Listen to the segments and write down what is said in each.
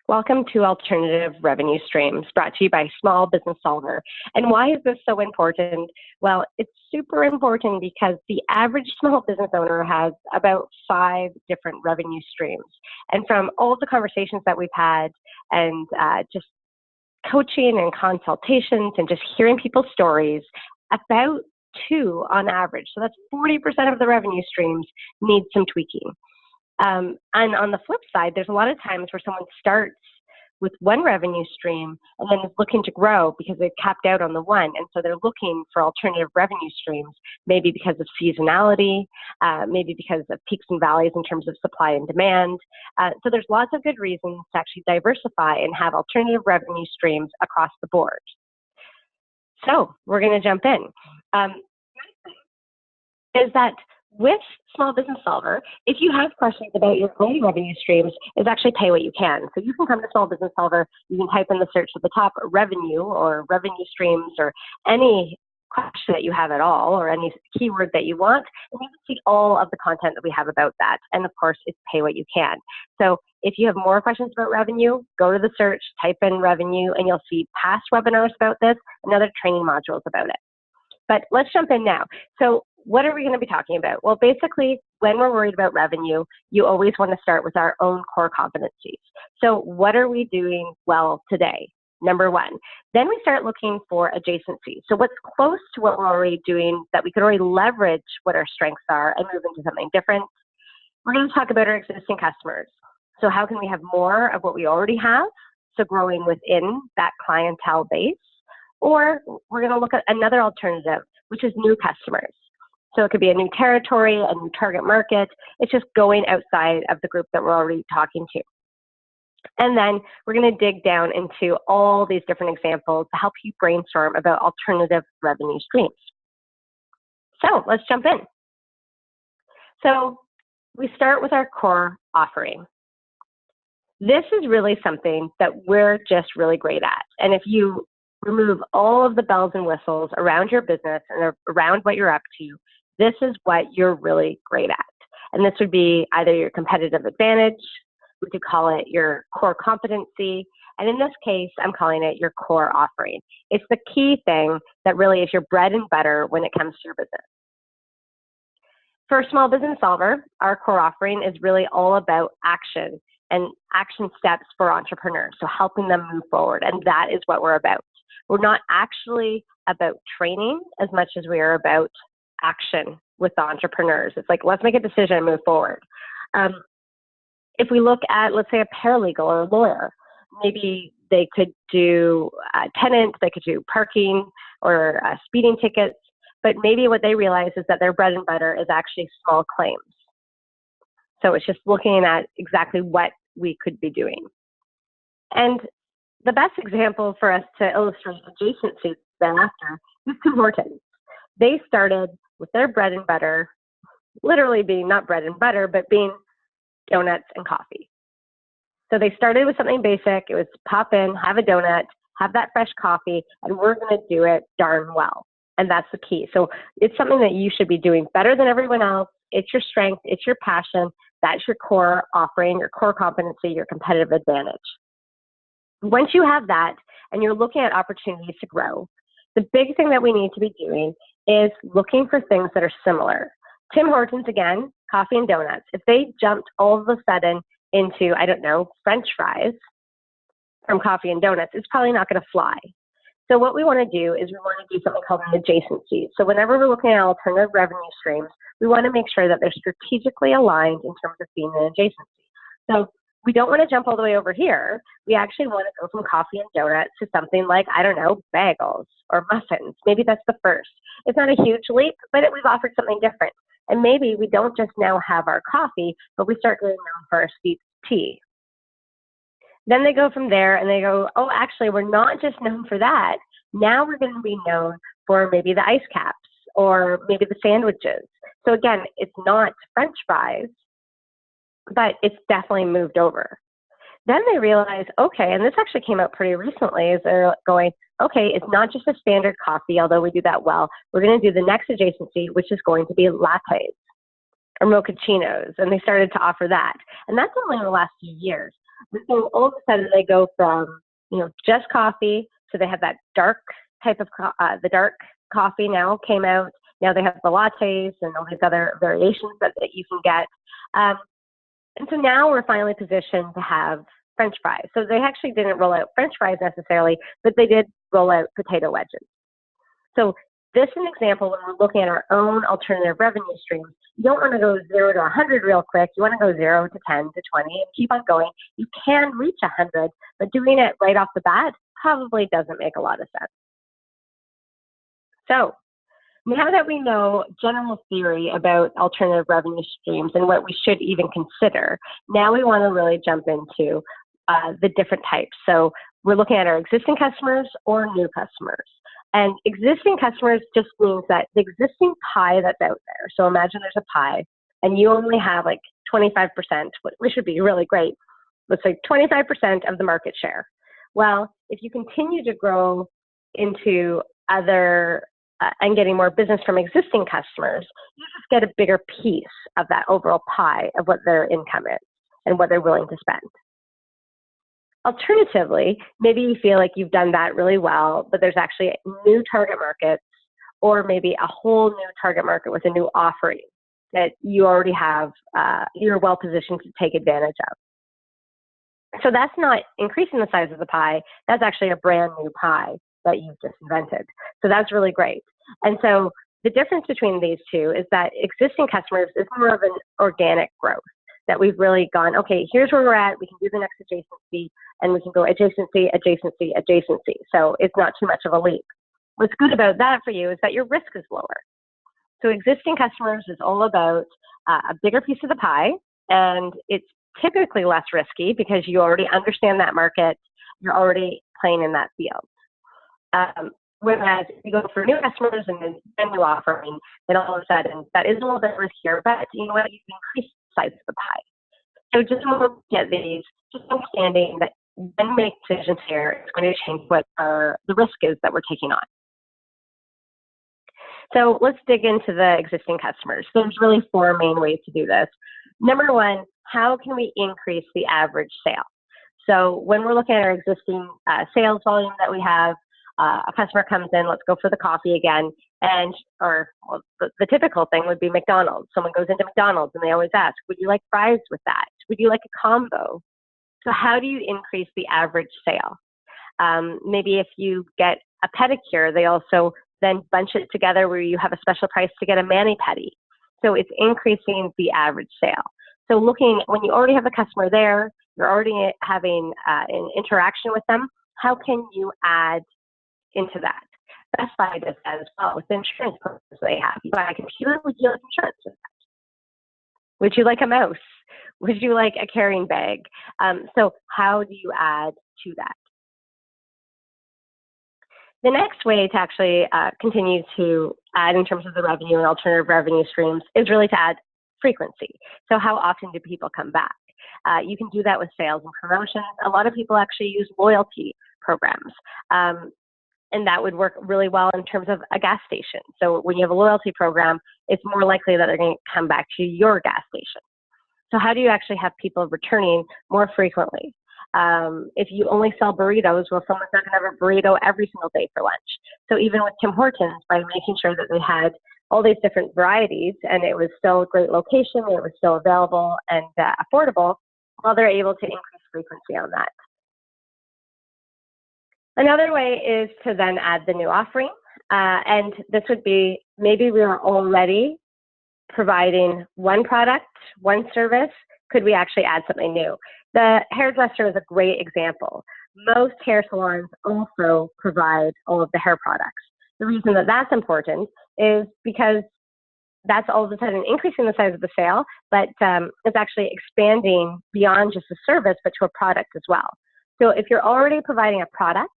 Welcome to Alternative Revenue Streams, brought to you by Small Business Solver. And why is this so important? Well, it's super important because the average small business owner has about 5 different revenue streams. And from all the conversations that we've had and just coaching and consultations and just hearing people's stories, about 2 on average, so that's 40% of the revenue streams, need some tweaking. And on the flip side, there's a lot of times where someone starts with one revenue stream and then is looking to grow because they've capped out on the one. And so they're looking for alternative revenue streams, maybe because of seasonality, maybe because of peaks and valleys in terms of supply and demand. So there's lots of good reasons to actually diversify and have alternative revenue streams across the board. So we're going to jump in. Is that with Small Business Solver, if you have questions about your own revenue streams, is actually pay what you can. So you can come to Small Business Solver, you can type in the search at the top, revenue or revenue streams or any question that you have at all or any keyword that you want, and you can see all of the content that we have about that. And of course, it's pay what you can. So if you have more questions about revenue, go to the search, type in revenue, and you'll see past webinars about this and other training modules about it. But let's jump in now. So what are we going to be talking about? Well, basically, when we're worried about revenue, you always want to start with our own core competencies. So what are we doing well today? Number 1. Then we start looking for adjacencies. So what's close to what we're already doing that we could already leverage what our strengths are and move into something different? We're going to talk about our existing customers. So how can we have more of what we already have? So growing within that clientele base. Or we're going to look at another alternative, which is new customers. So it could be a new territory, a new target market. It's just going outside of the group that we're already talking to. And then we're going to dig down into all these different examples to help you brainstorm about alternative revenue streams. So let's jump in. So we start with our core offering. This is really something that we're just really great at. And if you remove all of the bells and whistles around your business and around what you're up to, this is what you're really great at. And this would be either your competitive advantage, we could call it your core competency, and in this case, I'm calling it your core offering. It's the key thing that really is your bread and butter when it comes to your business. For Small Business Solver, our core offering is really all about action and action steps for entrepreneurs, so helping them move forward, and that is what we're about. We're not actually about training as much as we are about action with the entrepreneurs. It's like, let's make a decision and move forward. If we look at, let's say, a paralegal or a lawyer, maybe they could do tenants, they could do parking or speeding tickets, but maybe what they realize is that their bread and butter is actually small claims. So it's just looking at exactly what we could be doing. And the best example for us to illustrate adjacencies thereafter is Tim Hortons. They started with their bread and butter, literally being not bread and butter, but being donuts and coffee. So they started with something basic. It was pop in, have a donut, have that fresh coffee, and we're going to do it darn well. And that's the key. So it's something that you should be doing better than everyone else. It's your strength. It's your passion. That's your core offering, your core competency, your competitive advantage. Once you have that and you're looking at opportunities to grow, the big thing that we need to be doing is looking for things that are similar. Tim Hortons, again, coffee and donuts. If they jumped all of a sudden into, I don't know, French fries from coffee and donuts, it's probably not going to fly. So what we want to do is we want to do something called an adjacency. So whenever we're looking at alternative revenue streams, we want to make sure that they're strategically aligned in terms of being an adjacency. So we don't want to jump all the way over here. We actually want to go from coffee and donuts to something like, I don't know, bagels or muffins. Maybe that's the first. It's not a huge leap, but we've offered something different. And maybe we don't just now have our coffee, but we start going known for our steeped tea. Then they go from there and they go, oh, actually, we're not just known for that. Now we're going to be known for maybe the ice caps or maybe the sandwiches. So again, it's not French fries, but it's definitely moved over. Then they realize, okay, and this actually came out pretty recently, is they're going, okay, it's not just a standard coffee, although we do that well. We're going to do the next adjacency, which is going to be lattes. or mochachinos, and they started to offer that. And that's only in the last few years. And so all of a sudden they go from, just coffee, so they have that dark type of, the dark coffee now came out. Now they have the lattes and all these other variations that you can get. And so now we're finally positioned to have French fries. So they actually didn't roll out French fries necessarily, but they did roll out potato wedges. So this is an example when we're looking at our own alternative revenue streams. You don't want to go 0 to 100 real quick. You want to go 0 to 10 to 20 and keep on going. You can reach 100, but doing it right off the bat probably doesn't make a lot of sense. So now that we know general theory about alternative revenue streams and what we should even consider, now we want to really jump into the different types. So we're looking at our existing customers or new customers. And existing customers just means that the existing pie that's out there. So imagine there's a pie and you only have like 25%, which would be really great. Let's say 25% of the market share. Well, if you continue to grow into other and getting more business from existing customers, you just get a bigger piece of that overall pie of what their income is and what they're willing to spend. Alternatively, maybe you feel like you've done that really well, but there's actually new target markets or maybe a whole new target market with a new offering that you already have, you're well positioned to take advantage of. So that's not increasing the size of the pie, that's actually a brand new pie that you've just invented. So that's really great. And so the difference between these two is that existing customers is more of an organic growth, that we've really gone, okay, here's where we're at, we can do the next adjacency, and we can go adjacency, adjacency, adjacency. So it's not too much of a leap. What's good about that for you is that your risk is lower. So existing customers is all about a bigger piece of the pie, and it's typically less risky because you already understand that market, you're already playing in that field. Whereas if you go for new customers and then a new offering, then all of a sudden that is a little bit riskier, but you know what, you can increase the size of the pie. So just when we get these, just understanding that when we make decisions here, it's going to change what the risk is that we're taking on. So let's dig into the existing customers. There's really 4 main ways to do this. Number 1, how can we increase the average sale? So when we're looking at our existing sales volume that we have, a customer comes in, let's go for the coffee again, and the typical thing would be McDonald's. Someone goes into McDonald's and they always ask, would you like fries with that? Would you like a combo? So how do you increase the average sale? Maybe if you get a pedicure, they also then bunch it together where you have a special price to get a mani-pedi. So it's increasing the average sale. So looking, when you already have a customer there, you're already having an interaction with them, how can you add into that? Best Buy does that as well with the insurance purposes they have. You buy a computer, would you like insurance with that? Would you like a mouse? Would you like a carrying bag? So how do you add to that? The next way to actually continue to add in terms of the revenue and alternative revenue streams is really to add frequency. So how often do people come back? You can do that with sales and promotions. A lot of people actually use loyalty programs. And that would work really well in terms of a gas station. So when you have a loyalty program, it's more likely that they're going to come back to your gas station. So how do you actually have people returning more frequently? If you only sell burritos, well, someone's not going to have a burrito every single day for lunch. So even with Tim Hortons, by making sure that they had all these different varieties and it was still a great location, it was still available and affordable, well, they're able to increase frequency on that. Another way is to then add the new offering. And this would be, maybe we are already providing one product, one service. Could we actually add something new? The hairdresser is a great example. Most hair salons also provide all of the hair products. The reason that that's important is because that's all of a sudden increasing the size of the sale, but it's actually expanding beyond just a service, but to a product as well. So if you're already providing a product,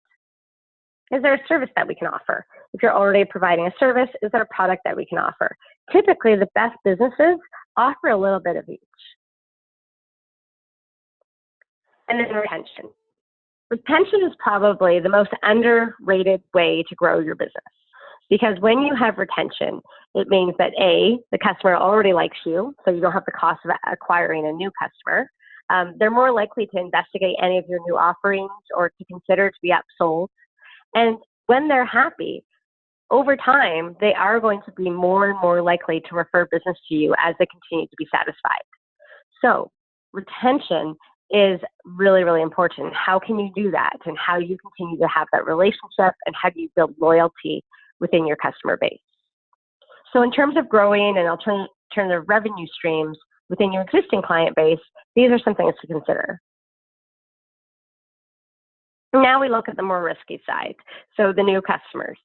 is there a service that we can offer? If you're already providing a service, is there a product that we can offer? Typically, the best businesses offer a little bit of each. And then retention. Retention is probably the most underrated way to grow your business. Because when you have retention, it means that A, the customer already likes you, so you don't have the cost of acquiring a new customer. They're more likely to investigate any of your new offerings or to consider to be upsold. And when they're happy, over time, they are going to be more and more likely to refer business to you as they continue to be satisfied. So retention is really, really important. How can you do that? And how do you continue to have that relationship? And how do you build loyalty within your customer base? So in terms of growing and alternative revenue streams within your existing client base, these are some things to consider. Now we look at the more risky side, so the new customers.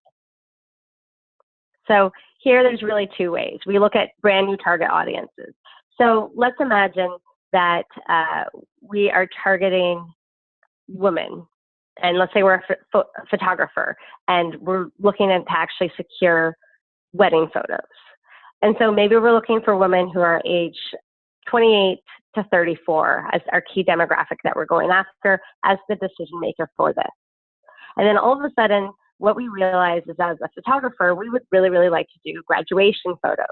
So here there's really two ways. We look at brand new target audiences. So let's imagine that we are targeting women, and let's say we're a photographer, and we're looking to actually secure wedding photos. And so maybe we're looking for women who are age 28 to 34 as our key demographic that we're going after as the decision maker for this. And then all of a sudden, what we realize is as a photographer, we would really, really like to do graduation photos.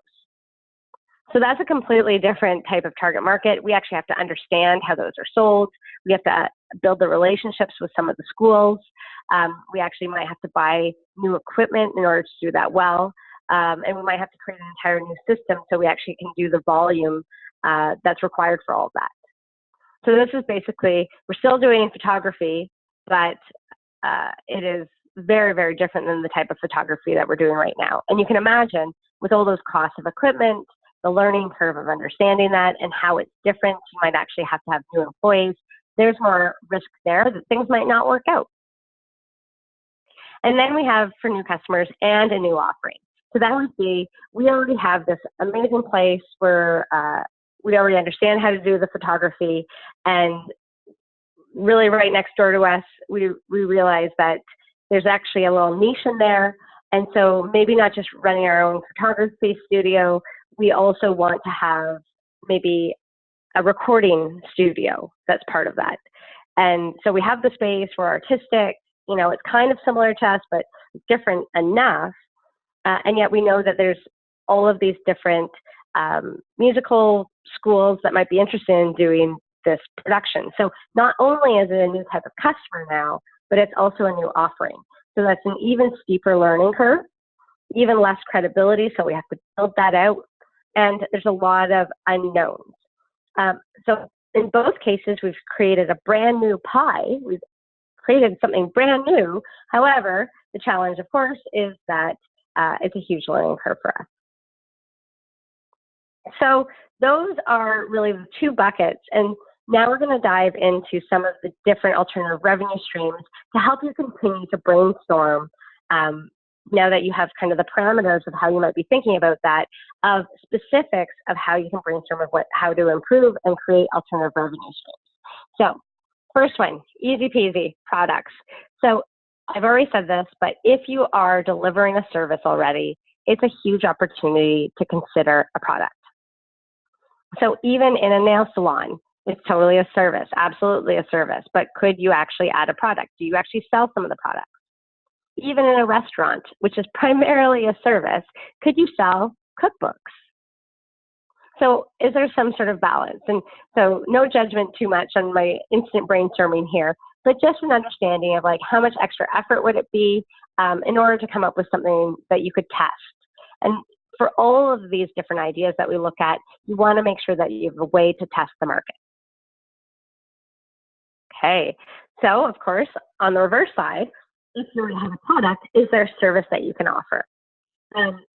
So that's a completely different type of target market. We actually have to understand how those are sold. We have to build the relationships with some of the schools. We actually might have to buy new equipment in order to do that well. And we might have to create an entire new system so we actually can do the volume that's required for all of that. So this is basically, we're still doing photography, but it is very, very different than the type of photography that we're doing right now. And you can imagine with all those costs of equipment, the learning curve of understanding that and how it's different, you might actually have to have new employees. There's more risk there that things might not work out. And then we have for new customers and a new offering. So that would be, we already have this amazing place where we already understand how to do the photography, and really right next door to us, we realize that there's actually a little niche in there. And so maybe not just running our own photography studio, we also want to have maybe a recording studio that's part of that. And so we have the space, we're artistic, you know, it's kind of similar to us, but different enough. And yet we know that there's all of these different musical schools that might be interested in doing this production. So not only is it a new type of customer now, but it's also a new offering. So that's an even steeper learning curve, even less credibility. So we have to build that out. And there's a lot of unknowns. So in both cases, we've created a brand new pie. We've created something brand new. However, the challenge, of course, is that it's a huge learning curve for us. So those are really the two buckets. And now we're going to dive into some of the different alternative revenue streams to help you continue to brainstorm now that you have kind of the parameters of how you might be thinking about that, of specifics of how you can brainstorm of how to improve and create alternative revenue streams. So first one, easy peasy, products. So I've already said this, but if you are delivering a service already, it's a huge opportunity to consider a product. So even in a nail salon, it's totally a service, absolutely a service, but could you actually add a product? Do you actually sell some of the products? Even in a restaurant, which is primarily a service, could you sell cookbooks? So is there some sort of balance? And so no judgment too much on my instant brainstorming here, but just an understanding of like how much extra effort would it be in order to come up with something that you could test. And for all of these different ideas that we look at, you want to make sure that you have a way to test the market. Okay, so of course, on the reverse side, if you already have a product, is there a service that you can offer?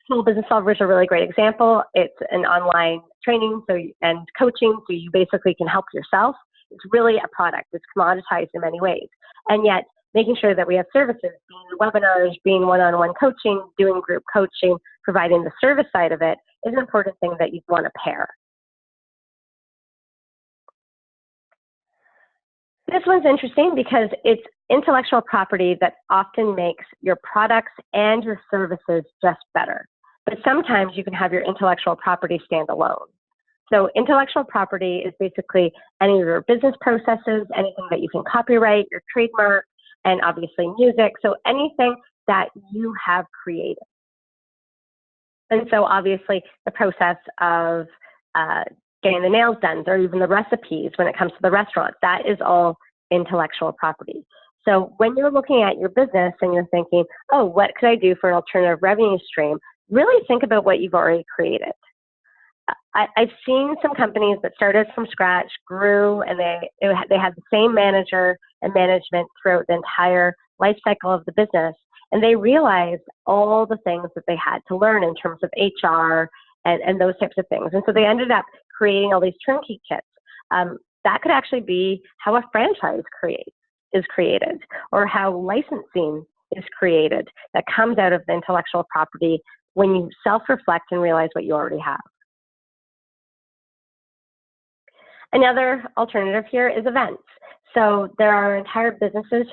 Small Business Solver is a really great example. It's an online training and coaching, so you basically can help yourself. It's really a product. It's commoditized in many ways. And yet, making sure that we have services, being webinars, being one-on-one coaching, doing group coaching, providing the service side of it is an important thing that you'd want to pair. This one's interesting because it's intellectual property that often makes your products and your services just better. But sometimes you can have your intellectual property stand alone. So intellectual property is basically any of your business processes, anything that you can copyright, your trademark, and obviously music. So anything that you have created. And so obviously the process of getting the nails done, or even the recipes when it comes to the restaurant, that is all intellectual property. So when you're looking at your business and you're thinking, oh, what could I do for an alternative revenue stream? Really think about what you've already created. I've seen some companies that started from scratch, grew, and they had the same manager and management throughout the entire life cycle of the business, and they realized all the things that they had to learn in terms of HR and those types of things. And so they ended up creating all these turnkey kits. That could actually be how a franchise is created, or how licensing is created, that comes out of the intellectual property when you self-reflect and realize what you already have. Another alternative here is events. So there are entire businesses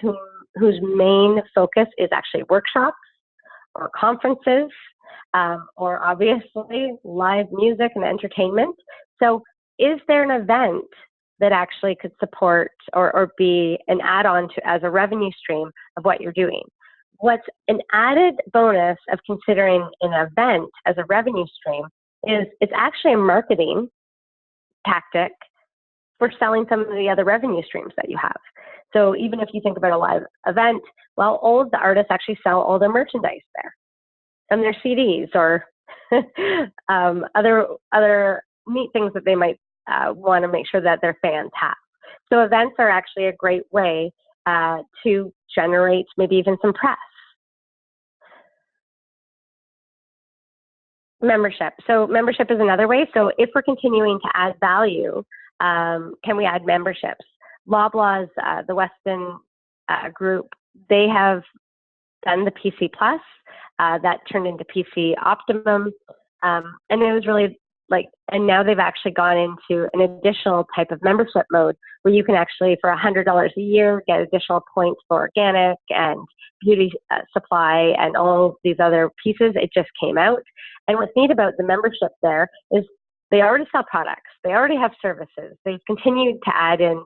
whose main focus is actually workshops or conferences, or obviously live music and entertainment. So is there an event that actually could support or be an add-on to as a revenue stream of what you're doing? What's an added bonus of considering an event as a revenue stream is it's actually a marketing tactic for selling some of the other revenue streams that you have. So even if you think about a live event, well, all of the artists actually sell all their merchandise there and their CDs or other neat things that they might want to make sure that their fans have. So events are actually a great way to generate maybe even some press. Membership. So membership is another way. So if we're continuing to add value, can we add memberships? Loblaws, the Weston group, they have done the PC Plus, that turned into PC Optimum, and it was really and now they've actually gone into an additional type of membership mode where you can actually, for $100 a year, get additional points for organic and beauty supply and all these other pieces. It just came out. And what's neat about the membership there is they already sell products. They already have services. They've continued to add in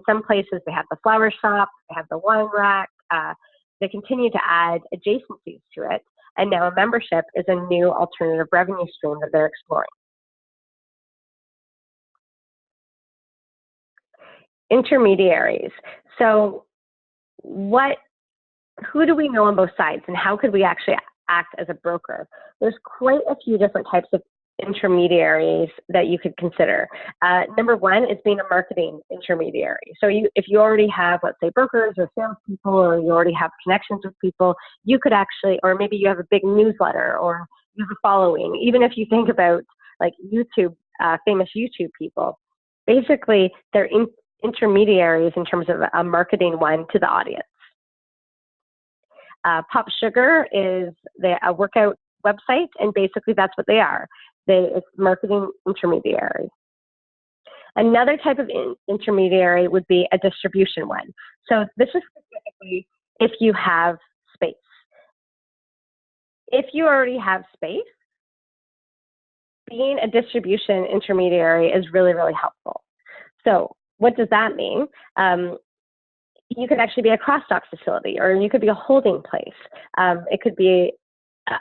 some places, they have the flower shop, they have the wine rack. They continue to add adjacencies to it. And now a membership is a new alternative revenue stream that they're exploring. Intermediaries. So who do we know on both sides, and how could we actually act as a broker? There's quite a few different types of intermediaries that you could consider. Number one is being a marketing intermediary. So if you already have, let's say, brokers or salespeople, or you already have connections with people, you could actually, or maybe you have a big newsletter, or you have a following. Even if you think about like YouTube, famous YouTube people, basically they're intermediaries in terms of a marketing one to the audience. Pop Sugar is a workout website, and basically that's what they are. It's marketing intermediary. Another type of intermediary would be a distribution one. So this is specifically if you have space. If you already have space, being a distribution intermediary is really, really helpful. So what does that mean? You could actually be a cross-dock facility, or you could be a holding place. It could be,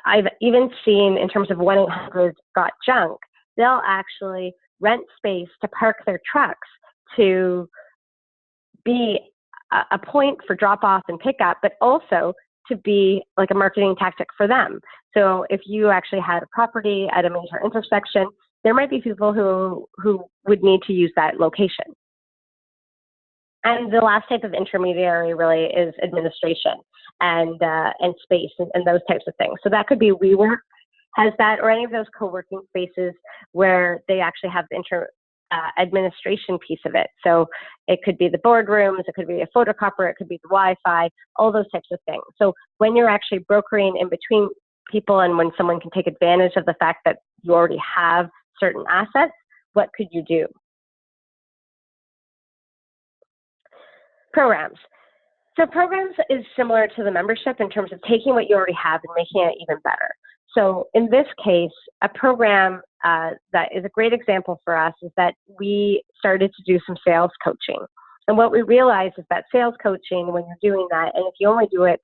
I've even seen in terms of 1-800 Got Junk, they'll actually rent space to park their trucks to be a point for drop-off and pickup, but also to be like a marketing tactic for them. So if you actually had a property at a major intersection, there might be people who would need to use that location. And the last type of intermediary really is administration and space and those types of things. So that could be WeWork has that, or any of those co-working spaces where they actually have the administration piece of it. So it could be the boardrooms, it could be a photocopier, it could be the Wi-Fi, all those types of things. So when you're actually brokering in between people, and when someone can take advantage of the fact that you already have certain assets, what could you do? Programs. So programs is similar to the membership in terms of taking what you already have and making it even better. So in this case, a program that is a great example for us is that we started to do some sales coaching. And what we realized is that sales coaching, when you're doing that, and if you only do it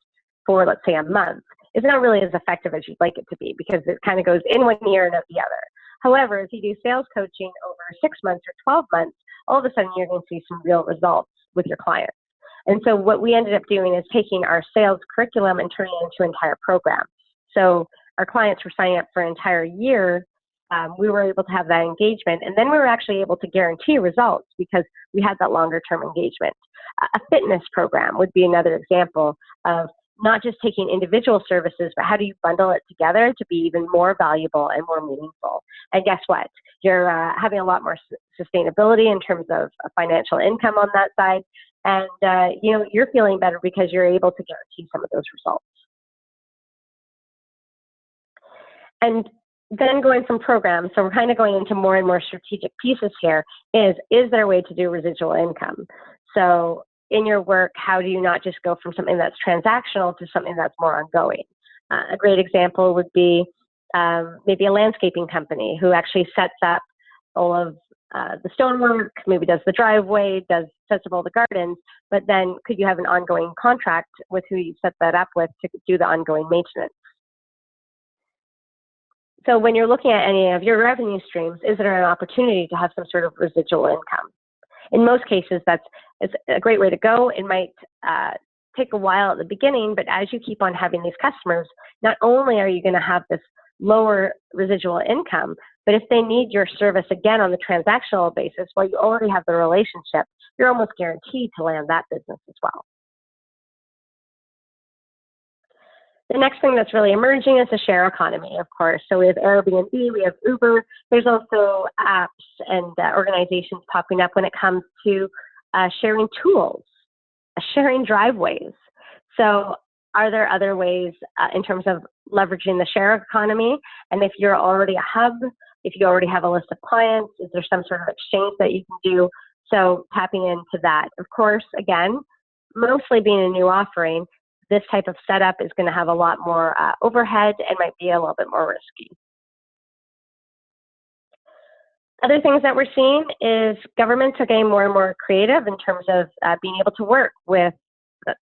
for, let's say, a month, is not really as effective as you'd like it to be because it kind of goes in one ear and out the other. However, if you do sales coaching over 6 months or 12 months, all of a sudden you're going to see some real results with your clients. And so what we ended up doing is taking our sales curriculum and turning it into an entire program. So our clients were signing up for an entire year. We were able to have that engagement, and then we were actually able to guarantee results because we had that longer term engagement. A fitness program would be another example of not just taking individual services, but how do you bundle it together to be even more valuable and more meaningful? And guess what? You're having a lot more sustainability in terms of financial income on that side, and you're feeling better because you're able to guarantee some of those results. And then going from programs, so we're kind of going into more and more strategic pieces here, is there a way to do residual income? So in your work, how do you not just go from something that's transactional to something that's more ongoing? A great example would be maybe a landscaping company who actually sets up all of the stonework, maybe does the driveway, sets up all the gardens, but then could you have an ongoing contract with who you set that up with to do the ongoing maintenance? So when you're looking at any of your revenue streams, is there an opportunity to have some sort of residual income? In most cases, it's a great way to go. It might take a while at the beginning, but as you keep on having these customers, not only are you going to have this lower residual income, but if they need your service again on the transactional basis, well, you already have the relationship, you're almost guaranteed to land that business as well. The next thing that's really emerging is the share economy, of course. So we have Airbnb, we have Uber. There's also apps and organizations popping up when it comes to sharing tools, sharing driveways. So are there other ways in terms of leveraging the share economy? And if you're already a hub, if you already have a list of clients, is there some sort of exchange that you can do? So tapping into that. Of course, again, mostly being a new offering, this type of setup is going to have a lot more overhead and might be a little bit more risky. Other things that we're seeing is governments are getting more and more creative in terms of being able to work with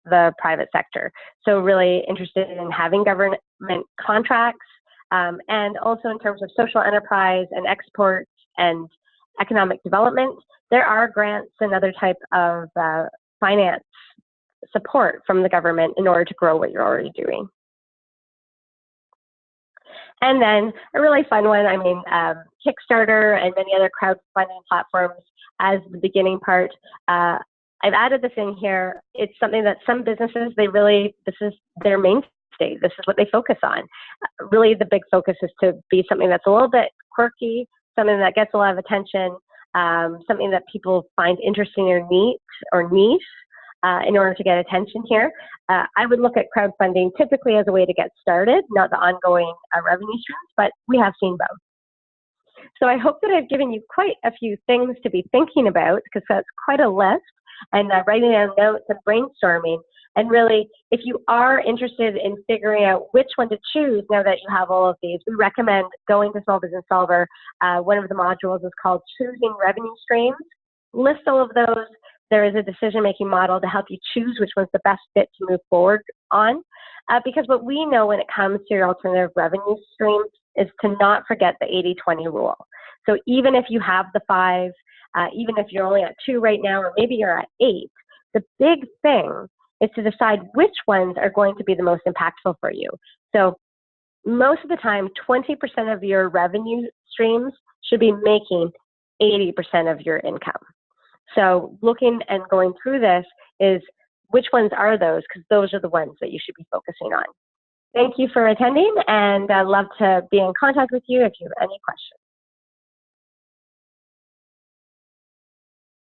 the private sector. So really interested in having government contracts and also in terms of social enterprise and export and economic development, there are grants and other type of finance support from the government in order to grow what you're already doing. And then a really fun one, Kickstarter and many other crowdfunding platforms as the beginning part. I've added this in here. It's something that some businesses, this is their mainstay. This is what they focus on. Really the big focus is to be something that's a little bit quirky, something that gets a lot of attention, something that people find interesting or neat or niche. In order to get attention here. I would look at crowdfunding typically as a way to get started, not the ongoing revenue streams, but we have seen both. So I hope that I've given you quite a few things to be thinking about, because that's quite a list, and writing down notes and brainstorming. And really, if you are interested in figuring out which one to choose now that you have all of these, we recommend going to Small Business Solver. One of the modules is called Choosing Revenue Streams. List all of those. There is a decision-making model to help you choose which one's the best fit to move forward on. Because what we know when it comes to your alternative revenue streams is to not forget the 80-20 rule. So even if you have the 5, even if you're only at 2 right now, or maybe you're at 8, the big thing is to decide which ones are going to be the most impactful for you. So most of the time, 20% of your revenue streams should be making 80% of your income. So looking and going through this is which ones are those, because those are the ones that you should be focusing on. Thank you for attending, and I'd love to be in contact with you if you have any questions.